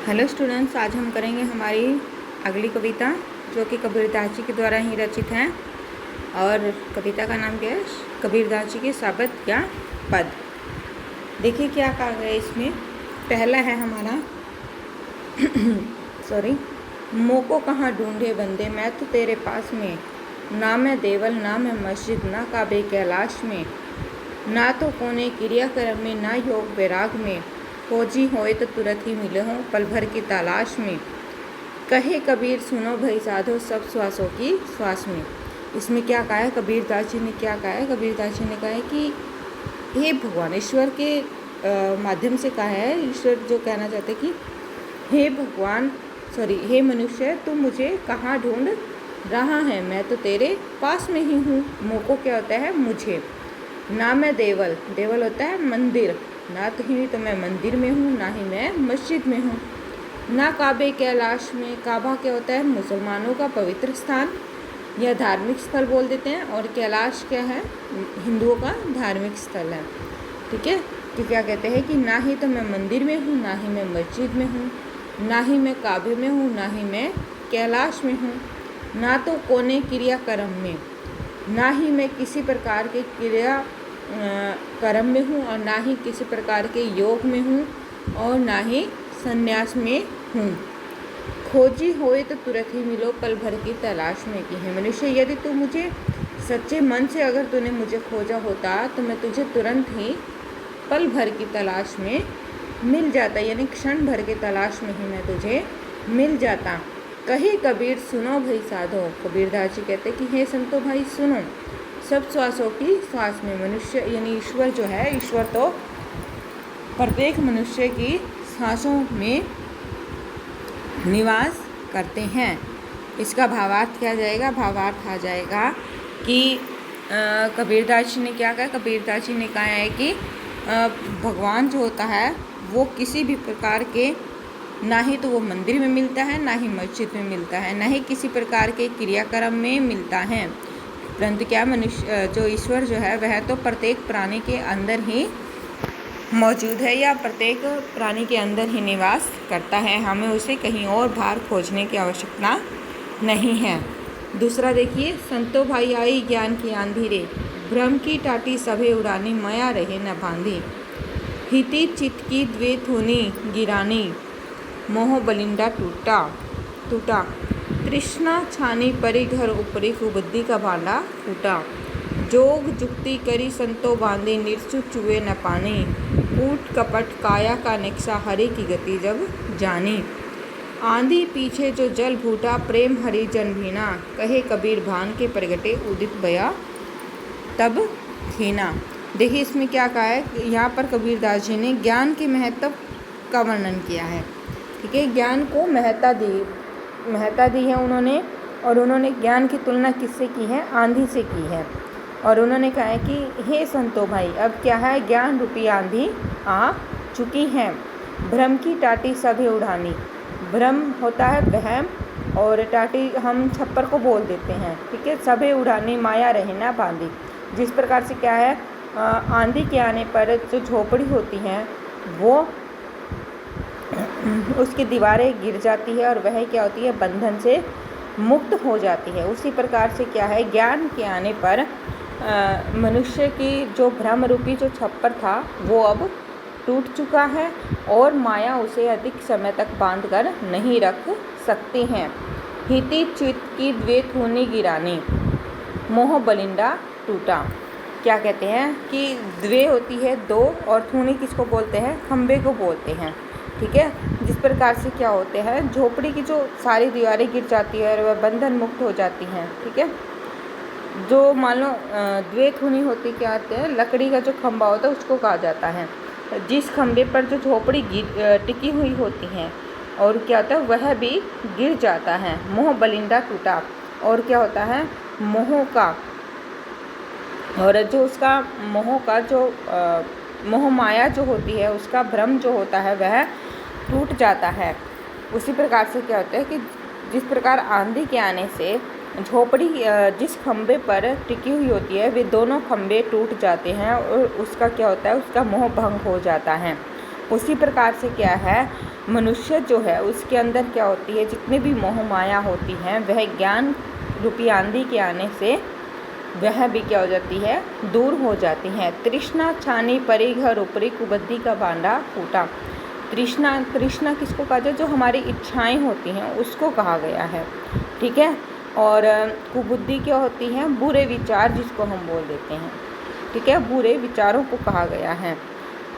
Hello students, आज हम करेंगे हमारी अगली कविता जो कि कबीरदास जी के द्वारा ही रचित है। और कविता का नाम क्या है? कबीरदास जी के शब्द या पद। देखिए क्या कहा गया इसमें। पहला है हमारा सॉरी। मोको कहाँ ढूंढे बंदे, मैं तो तेरे पास में। ना मैं देवल ना मैं मस्जिद, ना काबे कैलाश में। ना तो कोने क्रियाक्रम में, ना योग वैराग में। खोजी होए तो तुरंत ही मिले हों पल भर की तलाश में। कहे कबीर सुनो भई साधो, सब श्वासों की श्वास में। इसमें क्या कहा है कबीरदास जी ने? क्या कहा है कबीरदास जी ने? कहा है कि हे भगवान, ईश्वर के माध्यम से कहा है। ईश्वर जो कहना चाहते कि हे भगवान, हे मनुष्य, तू मुझे कहाँ ढूंढ रहा है? मैं तो तेरे पास में ही हूँ। मोको क्या होता है? मुझे। ना मैं देवल, देवल होता है मंदिर, ना तो ही तो मैं मंदिर में हूँ, ना ही मैं मस्जिद में हूँ। ना काबे कैलाश में, काबा क्या होता है? मुसलमानों का पवित्र स्थान या धार्मिक स्थल बोल देते हैं। और कैलाश क्या है? हिंदुओं का धार्मिक स्थल है। ठीक है। तो क्या कहते हैं कि ना ही तो मैं मंदिर में हूँ, ना ही मैं मस्जिद में हूँ, ना ही मैं काबे में हूँ, ना ही मैं कैलाश में हूँ। ना तो कोने क्रियाक्रम में, ना ही मैं किसी प्रकार के क्रिया कर्म में हूँ, और ना ही किसी प्रकार के योग में हूँ, और ना ही संन्यास में हूँ। खोजी होए तो तुरंत ही मिलो, पल भर की तलाश में की है। मनुष्य, यदि तू मुझे सच्चे मन से अगर तूने मुझे खोजा होता तो मैं तुझे तुरंत ही पल भर की तलाश में मिल जाता, यानी क्षण भर के तलाश में ही मैं तुझे मिल जाता। कहे कबीर सुनो भाई साधो, कबीरदास जी कहते कि हे संतो भाई सुनो, सब श्वासों की श्वास में। मनुष्य यानी ईश्वर जो है, ईश्वर तो प्रत्येक मनुष्य की सांसों में निवास करते हैं। इसका भावार्थ क्या जाएगा? भावार्थ आ जाएगा कि कबीरदास जी ने क्या कहा? कबीरदास जी ने कहा है कि भगवान जो होता है वो किसी भी प्रकार के, ना ही तो वो मंदिर में मिलता है, ना ही मस्जिद में मिलता है, ना ही किसी प्रकार के क्रियाक्रम में मिलता है, परंतु क्या मनुष्य जो ईश्वर जो है वह तो प्रत्येक प्राणी के अंदर ही मौजूद है, या प्रत्येक प्राणी के अंदर ही निवास करता है। हमें उसे कहीं और बाहर खोजने की आवश्यकता नहीं है। दूसरा देखिए, संतो भाई आई ज्ञान की आंधी रे, भ्रम की टाटी सभे उड़ानी, माया रहे न बांधी। हिति चित की द्वैत होनी गिरानी, मोह बलिंदा टूटा टूटा। तृष्णा छानी परी घर उपरी, कुबुद्धि का भांडा फूटा। जोग जुक्ति करी संतो बांधे, निर्चु चुए न पानी। कूट कपट काया का निक्सा, हरि की गति जब जानी। आंधी पीछे जो जल भूटा, प्रेम हरि जन भीना। कहे कबीर भान के प्रगटे, उदित भया तब खीना। देखिए इसमें क्या कहा है, यहाँ पर कबीरदास जी ने ज्ञान के महत्व का वर्णन किया है। ठीक है, ज्ञान को महत्ता दी है उन्होंने। और उन्होंने ज्ञान की तुलना किससे की है? आंधी से की है। और उन्होंने कहा है कि हे संतो भाई, अब क्या है? ज्ञान रूपी आंधी आ चुकी है। भ्रम की टाटी सभी उड़ानी, भ्रम होता है वहम, और टाटी हम छप्पर को बोल देते हैं। ठीक है, सभी उड़ानी, माया रहे ना बांधी। जिस प्रकार से क्या है, आंधी के आने पर जो झोपड़ी होती हैं वो उसकी दीवारें गिर जाती है, और वह क्या होती है? बंधन से मुक्त हो जाती है। उसी प्रकार से क्या है, ज्ञान के आने पर मनुष्य की जो भ्रम रूपी जो छप्पर था वो अब टूट चुका है, और माया उसे अधिक समय तक बांध कर नहीं रख सकती हैं। हिति चित की द्वैत होनी गिरानी, मोह बलिंदा टूटा। क्या कहते हैं कि द्वे होती है दो, और थूनी किसको बोलते हैं? खंबे को बोलते हैं। ठीक है, जिस प्रकार से क्या होते हैं, झोपड़ी की जो सारी दीवारें गिर जाती है और वह बंधन मुक्त हो जाती हैं। ठीक है, जो मान लो द्वैत होनी होती, क्या आते हैं? लकड़ी का जो खंबा होता है उसको कहा जाता है। जिस खंबे पर जो झोपड़ी टिकी हुई होती हैं, और क्या होता है? वह भी गिर जाता है। मोह बलिंदा टूटा, और क्या होता है? मोह का, और जो उसका मोह का जो मोह माया जो होती है, उसका भ्रम जो होता है वह टूट जाता है। उसी प्रकार से क्या होता है कि जिस प्रकार आंधी के आने से झोपड़ी जिस खंबे पर टिकी हुई होती है वे दोनों खंबे टूट जाते हैं, और उसका क्या होता है? उसका मोह भंग हो जाता है। उसी प्रकार से क्या है, मनुष्य जो है उसके अंदर क्या होती है, जितनी भी मोह माया होती हैं वह ज्ञान रूपी आंधी के आने से वह भी क्या हो जाती है, दूर हो जाती हैं। तृष्णा छानी परी घर ऊपरी कुबुद्धि का भांडा फूटा। तृष्णा किसको कहा जाए, जो हमारी इच्छाएं होती हैं उसको कहा गया है, ठीक है। और कुबुद्धि क्या होती है, बुरे विचार जिसको हम बोल देते हैं, ठीक है, बुरे विचारों को कहा गया है।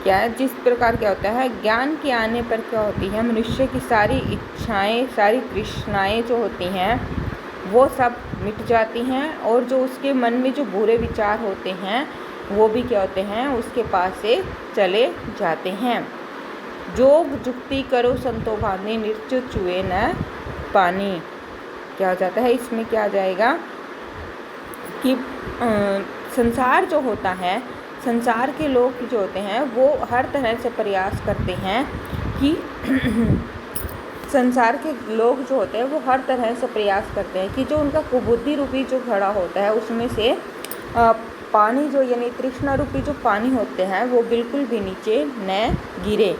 क्या है, जिस प्रकार क्या होता है, ज्ञान के आने पर क्या होती है, मनुष्य की सारी इच्छाएं, सारी तृष्णाएं जो होती हैं वो सब मिट जाती हैं, और जो उसके मन में जो बुरे विचार होते हैं वो भी क्या होते हैं, उसके पास से चले जाते हैं। जोग जुक्ति करो संतो भानी निर्चु चुए न पानी। क्या हो जाता है, इसमें क्या आ जाएगा कि संसार जो होता है, संसार के लोग जो होते हैं वो हर तरह से प्रयास करते हैं कि संसार के लोग जो होते हैं वो हर तरह से प्रयास करते हैं कि जो उनका कुबुद्धि रूपी जो घड़ा होता है उसमें से पानी जो यानी तृष्णा रूपी जो पानी होते हैं वो बिल्कुल भी नीचे न गिरे।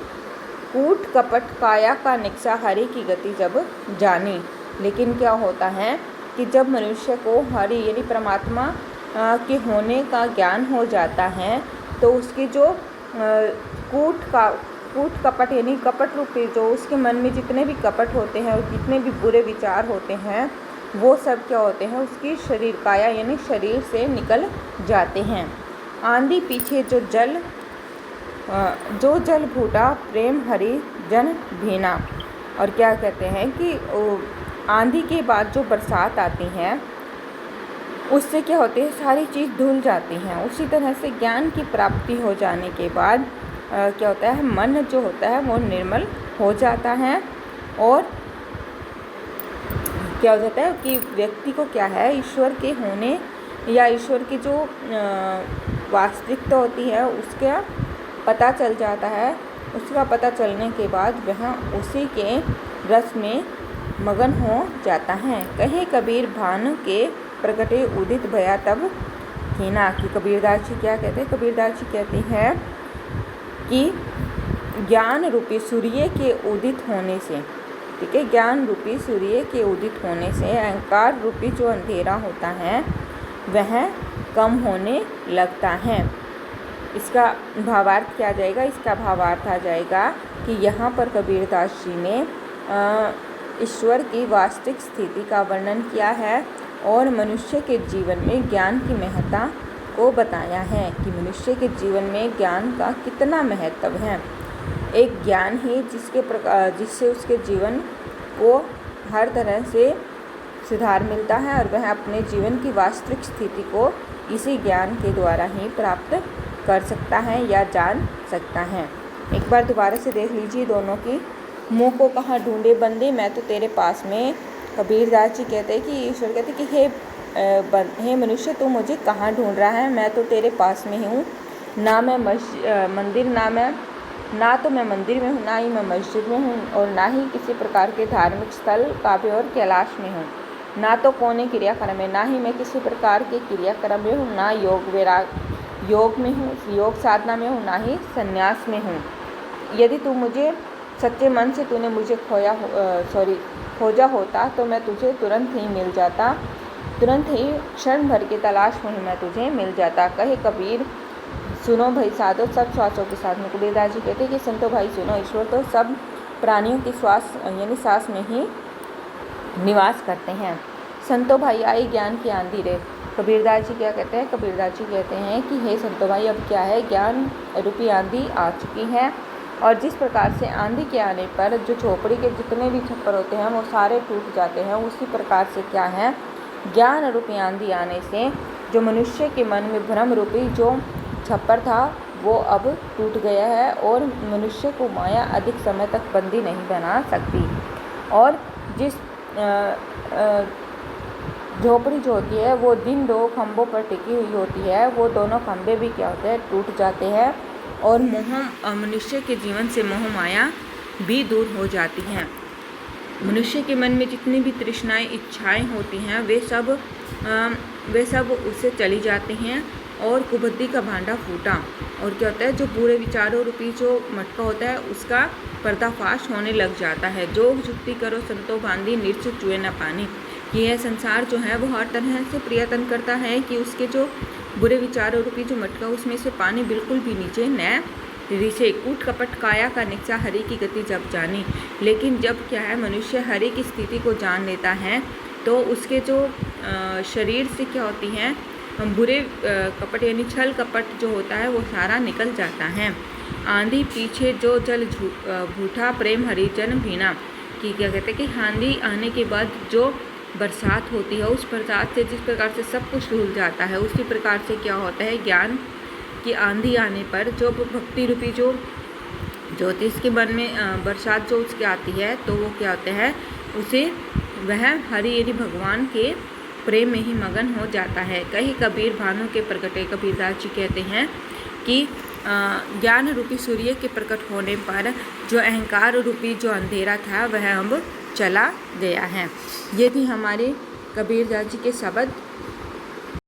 कूट कपट काया का निक्सा हरि की गति जब जानी। लेकिन क्या होता है कि जब मनुष्य को हरि यानी परमात्मा के होने का ज्ञान हो जाता है तो उसकी जो कूट कपट यानी कपट रूपी जो उसके मन में जितने भी कपट होते हैं और जितने भी बुरे विचार होते हैं वो सब क्या होते हैं, उसकी शरीर काया यानी शरीर से निकल जाते हैं। आंधी पीछे जो जल फूटा प्रेम हरि जन भीना। और क्या कहते हैं कि आंधी के बाद जो बरसात आती है उससे क्या होती है, सारी चीज़ धुल जाती हैं। उसी तरह से ज्ञान की प्राप्ति हो जाने के बाद क्या होता है, मन जो होता है वो निर्मल हो जाता है। और क्या हो जाता है कि व्यक्ति को क्या है, ईश्वर के होने या ईश्वर की जो वास्तविकता होती है उसका पता चल जाता है। उसका पता चलने के बाद वह उसी के रस में मगन हो जाता है। कहे कबीर भान के प्रगटे उदित भया तब हीना। कि कबीरदास जी क्या कहते हैं, कबीरदास जी कहते हैं कि ज्ञान रूपी सूर्य के उदित होने से, ठीक है, ज्ञान रूपी सूर्य के उदित होने से अहंकार रूपी जो अंधेरा होता है वह कम होने लगता है। इसका भावार्थ क्या जाएगा, इसका भावार्थ आ जाएगा कि यहाँ पर कबीरदास जी ने ईश्वर की वास्तविक स्थिति का वर्णन किया है और मनुष्य के जीवन में ज्ञान की महत्ता को बताया है कि मनुष्य के जीवन में ज्ञान का कितना महत्व है। एक ज्ञान ही जिससे उसके जीवन को हर तरह से सुधार मिलता है और वह अपने जीवन की वास्तविक स्थिति को इसी ज्ञान के द्वारा ही प्राप्त कर सकता है या जान सकता है। एक बार दोबारा से देख लीजिए दोनों की। मुँह को कहाँ ढूंढे बंदे मैं तो तेरे पास में। कबीरदास जी कहते हैं कि ईश्वर कहते हैं कि हे मनुष्य तू मुझे कहाँ ढूंढ रहा है, मैं तो तेरे पास में ही हूँ। ना मैं मंदिर ना तो मैं मंदिर में हूँ, ना ही मैं मस्जिद में हूँ और ना ही किसी प्रकार के धार्मिक स्थल काव्य और कैलाश में हूँ। ना तो कोने क्रियाक्रम में, ना ही मैं किसी प्रकार के क्रियाक्रम में हूँ, ना योग में हूँ, योग साधना में हूँ, ना ही संन्यास में हूँ। यदि तू मुझे सच्चे मन से तूने मुझे खोजा होता तो मैं तुझे तुरंत ही मिल जाता, तुरंत ही क्षण भर की तलाश में ही मैं तुझे मिल जाता। कहे कबीर सुनो भाई साधो सब श्वासों के साथ में। कबीरदास जी कहते हैं कि संतो भाई सुनो, ईश्वर तो सब प्राणियों की श्वास यानी सांस में ही निवास करते हैं। संतो भाई आई ज्ञान की आंधी रे। कबीरदास जी क्या कहते हैं, कबीरदास जी कहते हैं कि हे संतो भाई अब क्या है, ज्ञान रूपी आंधी आ चुकी है और जिस प्रकार से आंधी के आने पर जो झोपड़ी के जितने भी छप्पर होते हैं वो सारे टूट जाते हैं, उसी प्रकार से क्या है, ज्ञान रूपी आंधी आने से जो मनुष्य के मन में भ्रम रूपी जो छप्पर था वो अब टूट गया है और मनुष्य को माया अधिक समय तक बंदी नहीं बना सकती। और जिस झोपड़ी जो होती है वो जिन दो खंभों पर टिकी हुई होती है वो दोनों खंभे भी क्या होते हैं, टूट जाते हैं और मनुष्य के जीवन से मोह माया भी दूर हो जाती हैं। मनुष्य के मन में जितनी भी तृष्णाएं इच्छाएं होती हैं वे सब उससे चली जाती हैं और कुबुद्धि का भांडा फूटा। और क्या होता है, जो बुरे विचारों रूपी जो मटका होता है उसका पर्दाफाश होने लग जाता है। जोग जुक्ति करो संतो बांधी, निर्च चुए न पानी। यह संसार जो है वो हर तरह से प्रयत्न करता है कि उसके जो बुरे विचारों रूपी जो मटका उसमें से पानी बिल्कुल भी नीचे न रिसे। कूट कपट काया का निक्षा हरि की गति जब जानी। लेकिन जब क्या है, मनुष्य हरि की स्थिति को जान लेता है तो उसके जो शरीर से क्या होती हैं बुरे कपट यानी छल कपट जो होता है वो सारा निकल जाता है। आंधी पीछे जो जल भूठा, प्रेम हरिजन भीना। कि क्या कहते हैं कि आंधी आने के बाद जो बरसात होती है, उस बरसात से जिस प्रकार से सब कुछ धुल जाता है, उसी प्रकार से क्या होता है, ज्ञान की आंधी आने पर जो भक्ति रूपी जो ज्योतिष के मन में बरसात जो उसकी आती है, तो वो क्या होते हैं, उसे वह हरि यानी भगवान के प्रेम में ही मगन हो जाता है। कहीं कबीर भानु के प्रगटे। कबीरदास जी कहते हैं कि ज्ञान रूपी सूर्य के प्रकट होने पर जो अहंकार रूपी जो अंधेरा था वह अब चला गया है। ये थी हमारे कबीरदास जी के शब्द।